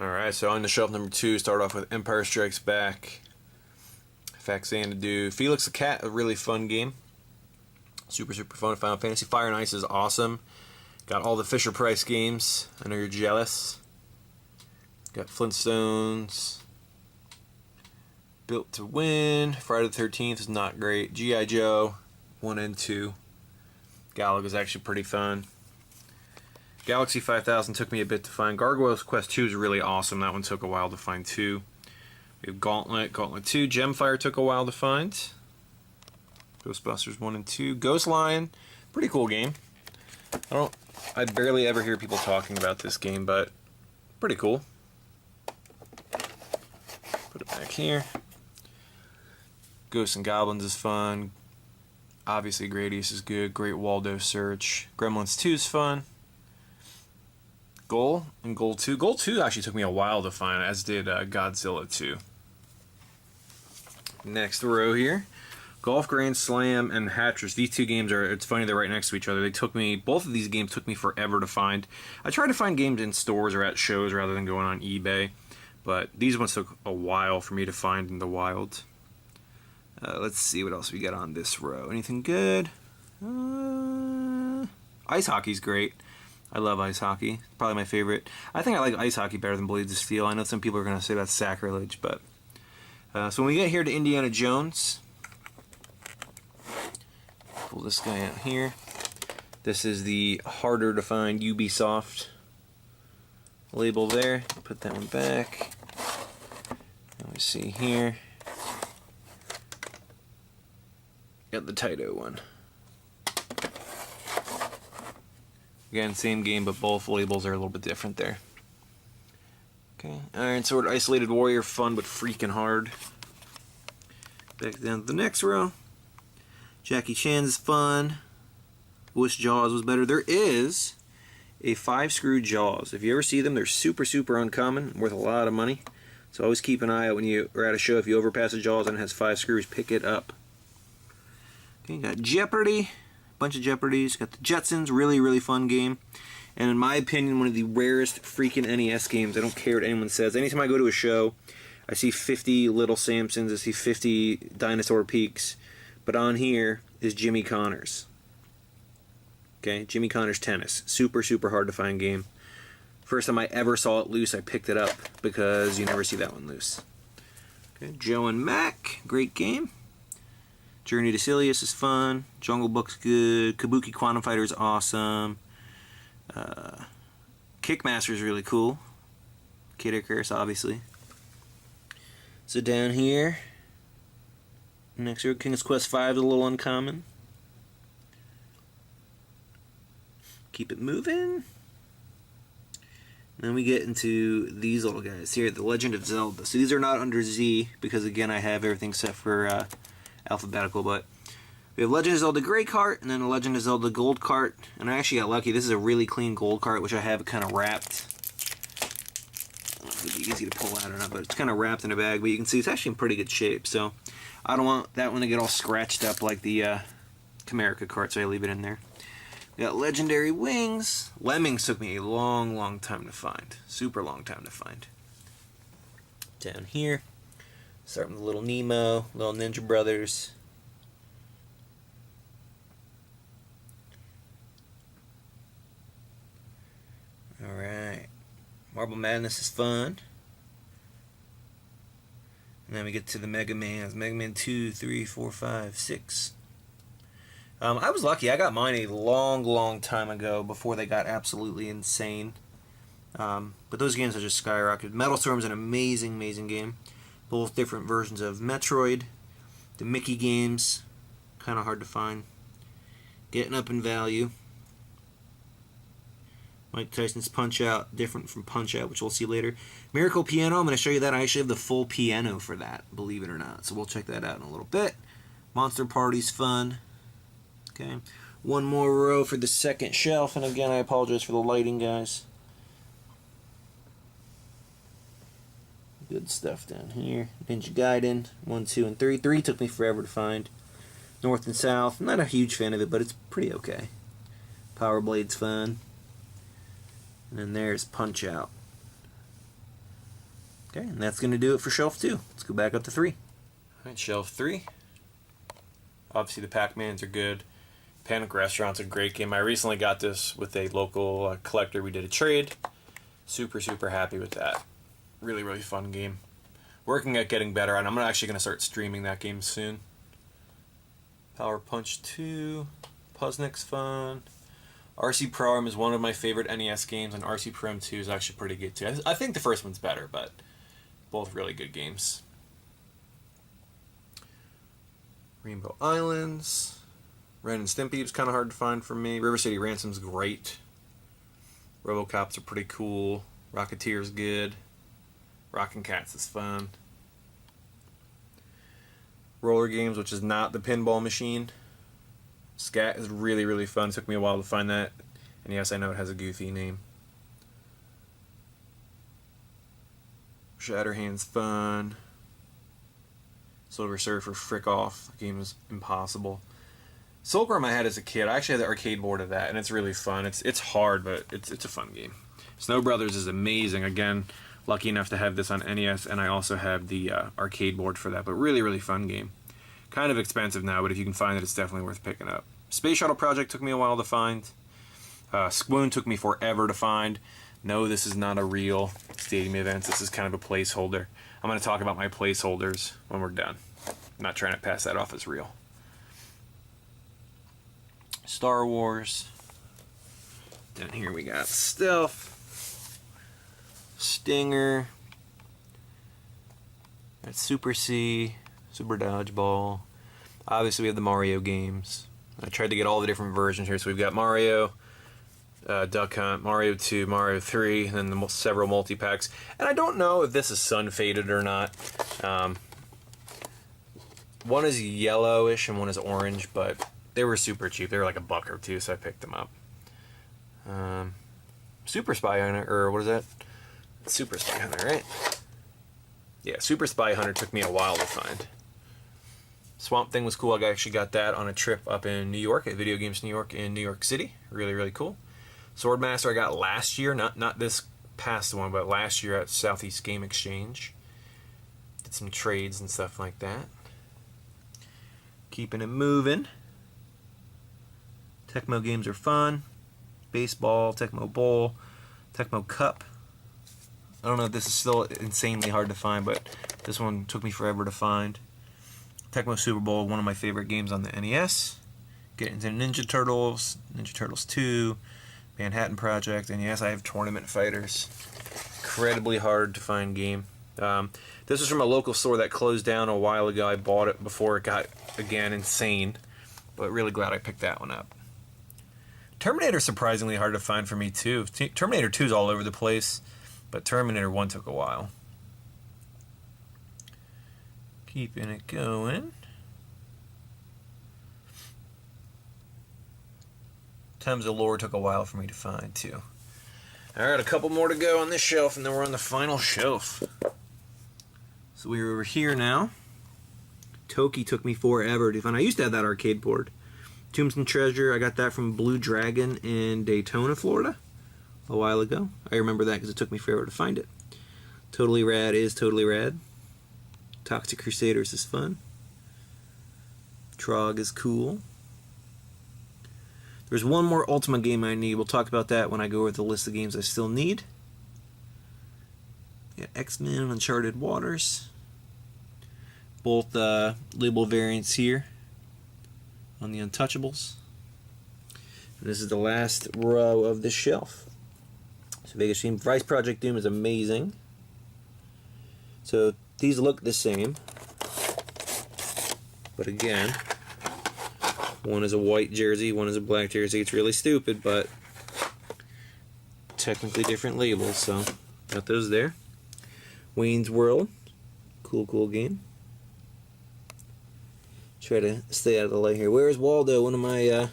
Alright, so on the shelf number 2, start off with Empire Strikes Back, Faxanadu, Felix the Cat, a really fun game. Super fun. Final Fantasy. Fire and Ice is awesome. Got all the Fisher-Price games. I know you're jealous. Got Flintstones. Built to Win. Friday the 13th is not great. G.I. Joe 1 and 2. Galaga's actually pretty fun. Galaxy 5000 took me a bit to find. Gargoyle's Quest 2 is really awesome. That one took a while to find too. We have Gauntlet 2. Gemfire took a while to find. Ghostbusters 1 and 2. Ghost Lion, pretty cool game. I barely ever hear people talking about this game, but pretty cool. Put it back here. Ghosts and Goblins is fun. Obviously Gradius is good. Great Waldo Search. Gremlins 2 is fun. Goal and Goal 2. Goal 2 actually took me a while to find, as did Godzilla 2. Next row here. Golf Grand Slam and Hatchers. These two games are, it's funny, they're right next to each other. Both of these games took me forever to find. I try to find games in stores or at shows rather than going on eBay, but these ones took a while for me to find in the wild. Let's see what else we got on this row. Anything good? Ice Hockey's great. I love ice hockey. Probably my favorite. I think I like ice hockey better than Blades of Steel. I know some people are going to say that's sacrilege, but... so when we get here to Indiana Jones... Pull this guy out here. This is the harder to find Ubisoft label there. Put that one back. Let me see here. Got the Taito one. Again, same game, but both labels are a little bit different there. Okay, Iron Sword, Isolated Warrior, fun but freaking hard. Back down to the next row. Jackie Chan's fun. Wish Jaws was better. There is a 5-screw Jaws. If you ever see them, they're super uncommon, worth a lot of money. So always keep an eye out when you are at a show. If you overpass a Jaws and it has 5 screws, pick it up. Okay, got Jeopardy. Bunch of Jeopardies. Got the Jetsons, really fun game. And in my opinion, one of the rarest freaking NES games. I don't care what anyone says. Anytime I go to a show, I see 50 Little Samsons, I see 50 Dinosaur Peaks. But on here is Jimmy Connors. Okay, Jimmy Connors Tennis. Super hard to find game. First time I ever saw it loose, I picked it up because you never see that one loose. Okay, Joe and Mac, great game. Journey to Silius is fun. Jungle Book's good. Kabuki Quantum Fighter is awesome. Kickmaster is really cool. Kid Icarus, obviously. So down here, next row, King's Quest V is a little uncommon. Keep it moving. Then we get into these little guys here, The Legend of Zelda. So these are not under Z, because again I have everything set for alphabetical, but we have Legend of Zelda Gray Cart, and then a Legend of Zelda Gold Cart, and I actually got lucky. This is a really clean gold cart, which I have kind of wrapped. I don't know if it'd be easy to pull out or not, but it's kind of wrapped in a bag, but you can see it's actually in pretty good shape, so I don't want that one to get all scratched up like the Camerica cart, so I leave it in there. We got Legendary Wings. Lemmings took me a long time to find. Super long time to find. Down here, starting with Little Nemo, Little Ninja Brothers. Alright. Marble Madness is fun. And then we get to the Mega Mans. Mega Man 2, 3, 4, 5, 6. I was lucky. I got mine a long time ago before they got absolutely insane. But those games are just skyrocketed. Metal Storm's an amazing game. Both different versions of Metroid. The Mickey games, kind of hard to find. Getting up in value. Mike Tyson's Punch-Out, different from Punch-Out, which we'll see later. Miracle Piano, I'm going to show you that. I actually have the full piano for that, believe it or not. So we'll check that out in a little bit. Monster Party's fun. Okay, one more row for the second shelf, and again, I apologize for the lighting, guys. Good stuff down here. Ninja Gaiden, 1, 2, and 3. 3 took me forever to find. North and South, I'm not a huge fan of it, but it's pretty okay. Power Blade's fun. And then there's Punch-Out. Okay, and that's going to do it for shelf 2. Let's go back up to 3. Alright, shelf 3. Obviously the Pac-Mans are good. Panic Restaurant's a great game. I recently got this with a local collector. We did a trade. Super, super happy with that. Really, really fun game. Working at getting better, and I'm actually going to start streaming that game soon. Power Punch 2. Puznik's fun. RC Pro-Am is one of my favorite NES games, and RC Pro-Am 2 is actually pretty good too. I think the first one's better, but both really good games. Rainbow Islands. Ren and Stimpy was kind of hard to find for me. River City Ransom's great. RoboCops are pretty cool. Rocketeer's good. Rockin' Cats is fun. Roller Games, which is not the pinball machine. Scat is really, really fun. It took me a while to find that. And yes, I know it has a goofy name. Shatterhand's fun. Silver Surfer, frick off. The game was impossible. Silkworm I had as a kid. I actually had the arcade board of that, and it's really fun. It's hard, but it's a fun game. Snow Brothers is amazing. Again, lucky enough to have this on NES, and I also have the arcade board for that, but really, really fun game. Kind of expensive now, but if you can find it, it's definitely worth picking up. Space Shuttle Project took me a while to find. Squoon took me forever to find. No, this is not a real stadium event. This is kind of a placeholder. I'm going to talk about my placeholders when we're done. I'm not trying to pass that off as real. Star Wars. Down here we got Stealth. Stinger. That's Super C. Super Dodgeball. Obviously we have the Mario games. I tried to get all the different versions here. So we've got Mario, Duck Hunt, Mario 2, Mario 3, and then several multi-packs. And I don't know if this is sun-faded or not. One is yellowish and one is orange, but they were super cheap. They were like $1 or $2, so I picked them up. Super Spy Hunter, or what is that? Super Spy Hunter, right? Yeah, Super Spy Hunter took me a while to find. Swamp Thing was cool. I actually got that on a trip up in New York, at Video Games New York in New York City. Really, really cool. Swordmaster I got last year, not this past one, but last year at Southeast Game Exchange. Did some trades and stuff like that. Keeping it moving. Tecmo games are fun. Baseball, Tecmo Bowl, Tecmo Cup. I don't know if this is still insanely hard to find, but this one took me forever to find. Tecmo Super Bowl, one of my favorite games on the NES. Get into Ninja Turtles, Ninja Turtles 2, Manhattan Project, and yes, I have Tournament Fighters. Incredibly hard to find game. This was from a local store that closed down a while ago. I bought it before it got, again, insane, but really glad I picked that one up. Terminator surprisingly hard to find for me too. Terminator 2 is all over the place, but Terminator 1 took a while. Keeping it going. Times of Lore took a while for me to find too. Alright, a couple more to go on this shelf, and then we're on the final shelf. So we're over here now. Toki took me forever to find. I used to have that arcade board. Tombstone Treasure, I got that from Blue Dragon in Daytona, Florida, a while ago. I remember that because it took me forever to find it. Totally Rad is Totally Rad. Toxic Crusaders is fun. Trog is cool. There's one more Ultima game I need. We'll talk about that when I go over the list of games I still need. Yeah, X-Men, Uncharted Waters. Both label variants here on the Untouchables. And this is the last row of this shelf. So Vegas Team Vice Project Doom is amazing. So these look the same, but again, one is a white jersey, one is a black jersey. It's really stupid, but technically different labels, so got those there. Wayne's World, cool game. Try to stay out of the light here. Where's Waldo? One of my,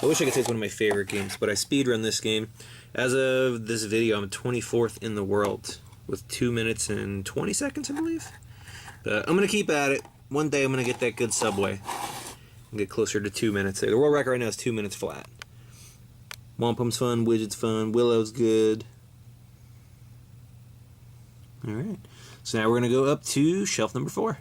I wish I could say it's one of my favorite games, but I speedrun this game. As of this video, I'm 24th in the world with 2 minutes and 20 seconds, I believe. But I'm going to keep at it. One day I'm going to get that good subway and get closer to 2 minutes. The world record right now is 2 minutes flat. Wampum's fun, Widget's fun, Willow's good. Alright. So now we're going to go up to shelf number 4.